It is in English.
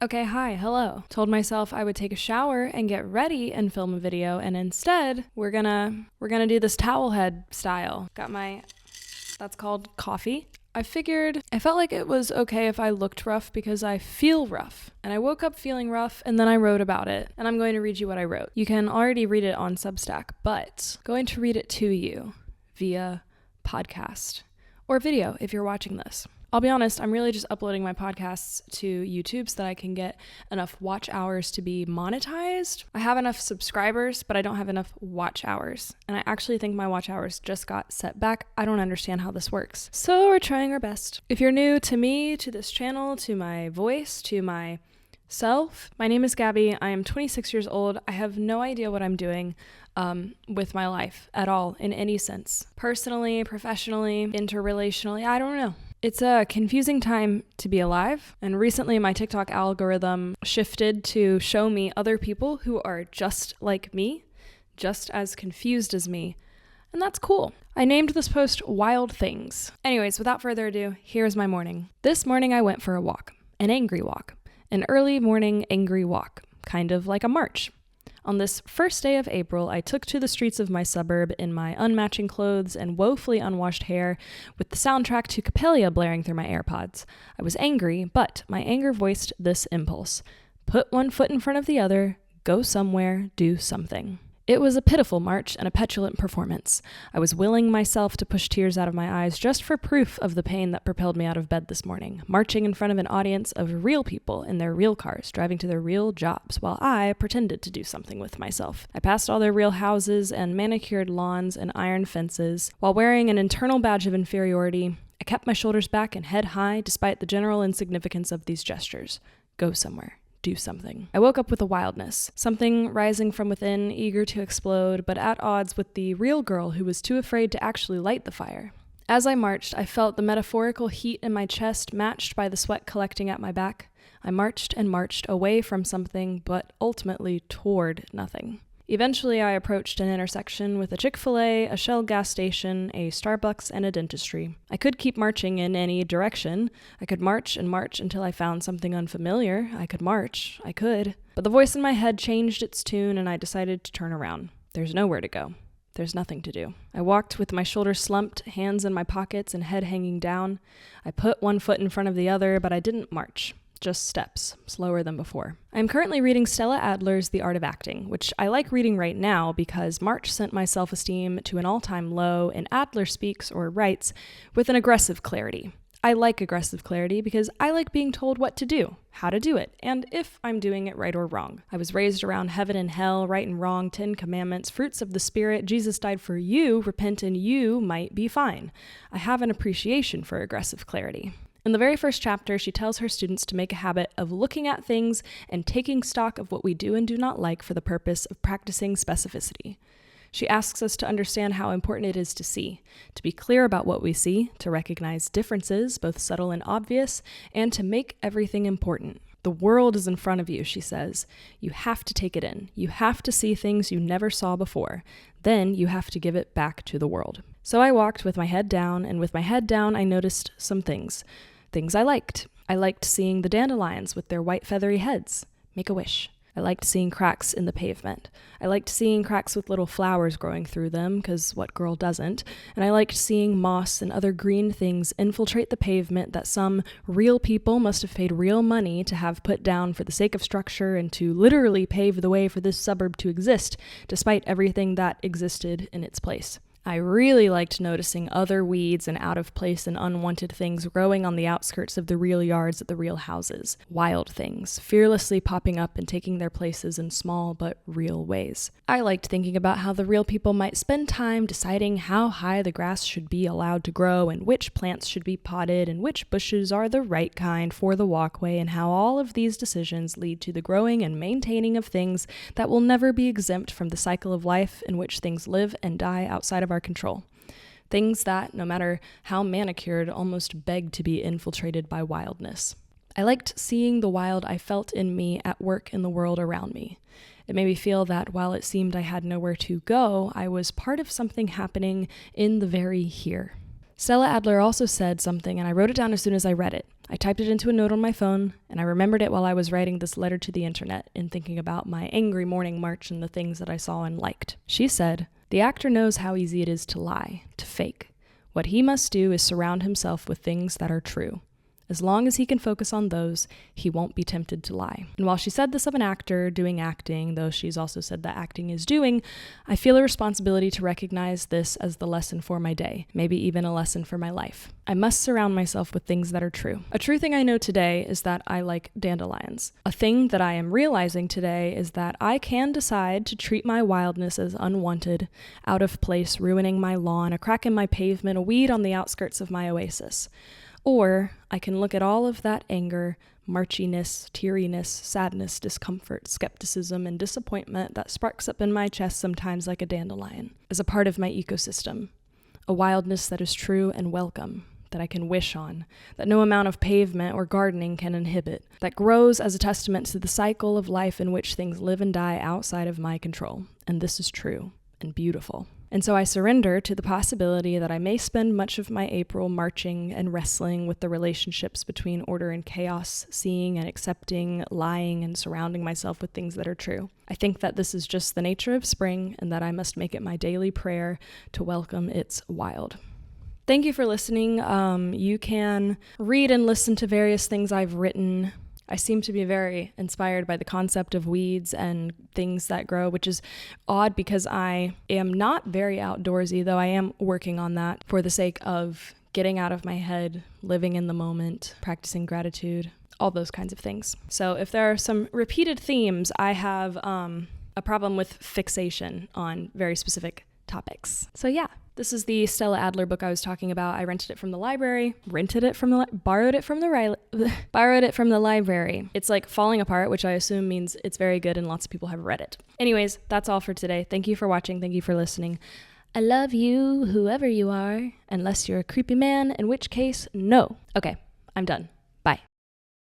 Okay, hi, hello. Told myself I would take a shower and get ready and film a video, and instead we're gonna do this towel head style. That's called coffee. I felt like it was okay if I looked rough because I feel rough. And I woke up feeling rough and then I wrote about it. And I'm going to read you what I wrote. You can already read it on Substack, but I'm going to read it to you via podcast or video if you're watching this. I'll be honest, I'm really just uploading my podcasts to YouTube so that I can get enough watch hours to be monetized. I have enough subscribers, but I don't have enough watch hours. And I actually think my watch hours just got set back. I don't understand how this works. So we're trying our best. If you're new to me, to this channel, to my voice, to my self, my name is Gabby. I am 26 years old. I have no idea what I'm doing with my life at all in any sense. Personally, professionally, interrelationally, I don't know. It's a confusing time to be alive, and recently my TikTok algorithm shifted to show me other people who are just like me, just as confused as me, and that's cool. I named this post Wild Things. Anyways, without further ado, here's my morning. This morning I went for a walk, an angry walk, an early morning angry walk, kind of like a march. On this first day of April, I took to the streets of my suburb in my unmatching clothes and woefully unwashed hair, with the soundtrack to Capella blaring through my AirPods. I was angry, but my anger voiced this impulse. Put one foot in front of the other, go somewhere, do something. It was a pitiful march and a petulant performance. I was willing myself to push tears out of my eyes just for proof of the pain that propelled me out of bed this morning, marching in front of an audience of real people in their real cars, driving to their real jobs, while I pretended to do something with myself. I passed all their real houses and manicured lawns and iron fences. While wearing an internal badge of inferiority, I kept my shoulders back and head high despite the general insignificance of these gestures. Go somewhere. Do something. I woke up with a wildness, something rising from within, eager to explode, but at odds with the real girl who was too afraid to actually light the fire. As I marched, I felt the metaphorical heat in my chest matched by the sweat collecting at my back. I marched and marched away from something, but ultimately toward nothing. Eventually, I approached an intersection with a Chick-fil-A, a Shell gas station, a Starbucks, and a dentistry. I could keep marching in any direction. I could march and march until I found something unfamiliar. I could. But the voice in my head changed its tune, and I decided to turn around. There's nowhere to go. There's nothing to do. I walked with my shoulders slumped, hands in my pockets, and head hanging down. I put one foot in front of the other, but I didn't march. Just steps, slower than before. I'm currently reading Stella Adler's The Art of Acting, which I like reading right now because March sent my self-esteem to an all-time low, and Adler speaks, or writes, with an aggressive clarity. I like aggressive clarity because I like being told what to do, how to do it, and if I'm doing it right or wrong. I was raised around heaven and hell, right and wrong, 10 commandments, fruits of the Spirit, Jesus died for you, repent and you might be fine. I have an appreciation for aggressive clarity. In the very first chapter, she tells her students to make a habit of looking at things and taking stock of what we do and do not like for the purpose of practicing specificity. She asks us to understand how important it is to see, to be clear about what we see, to recognize differences, both subtle and obvious, and to make everything important. The world is in front of you, she says. You have to take it in. You have to see things you never saw before. Then you have to give it back to the world. So I walked with my head down, and with my head down, I noticed some things. Things I liked. I liked seeing the dandelions with their white feathery heads. Make a wish. I liked seeing cracks in the pavement. I liked seeing cracks with little flowers growing through them, because what girl doesn't? And I liked seeing moss and other green things infiltrate the pavement that some real people must have paid real money to have put down for the sake of structure and to literally pave the way for this suburb to exist, despite everything that existed in its place. I really liked noticing other weeds and out-of-place and unwanted things growing on the outskirts of the real yards at the real houses. Wild things, fearlessly popping up and taking their places in small but real ways. I liked thinking about how the real people might spend time deciding how high the grass should be allowed to grow and which plants should be potted and which bushes are the right kind for the walkway, and how all of these decisions lead to the growing and maintaining of things that will never be exempt from the cycle of life in which things live and die outside of our control. Things that, no matter how manicured, almost beg to be infiltrated by wildness. I liked seeing the wild I felt in me at work in the world around me. It made me feel that while it seemed I had nowhere to go, I was part of something happening in the very here. Stella Adler also said something, and I wrote it down as soon as I read it. I typed it into a note on my phone, and I remembered it while I was writing this letter to the internet and thinking about my angry morning march and the things that I saw and liked. She said, "The actor knows how easy it is to lie, to fake. What he must do is surround himself with things that are true. As long as he can focus on those, he won't be tempted to lie." And while she said this of an actor doing acting, though she's also said that acting is doing, I feel a responsibility to recognize this as the lesson for my day, maybe even a lesson for my life. I must surround myself with things that are true. A true thing I know today is that I like dandelions. A thing that I am realizing today is that I can decide to treat my wildness as unwanted, out of place, ruining my lawn, a crack in my pavement, a weed on the outskirts of my oasis. Or I can look at all of that anger, marchiness, teariness, sadness, discomfort, skepticism, and disappointment that sparks up in my chest sometimes like a dandelion, as a part of my ecosystem. A wildness that is true and welcome, that I can wish on, that no amount of pavement or gardening can inhibit, that grows as a testament to the cycle of life in which things live and die outside of my control. And this is true and beautiful. And so I surrender to the possibility that I may spend much of my April marching and wrestling with the relationships between order and chaos, seeing and accepting, lying and surrounding myself with things that are true. I think that this is just the nature of spring and that I must make it my daily prayer to welcome its wild. Thank you for listening. You can read and listen to various things I've written. I seem to be very inspired by the concept of weeds and things that grow, which is odd because I am not very outdoorsy, though I am working on that for the sake of getting out of my head, living in the moment, practicing gratitude, all those kinds of things. So if there are some repeated themes, I have a problem with fixation on very specific topics. So yeah. This is the Stella Adler book I was talking about. I rented it from the library, borrowed it from the library. It's like falling apart, which I assume means it's very good and lots of people have read it. Anyways, that's all for today. Thank you for watching. Thank you for listening. I love you, whoever you are, unless you're a creepy man, in which case, no. Okay, I'm done.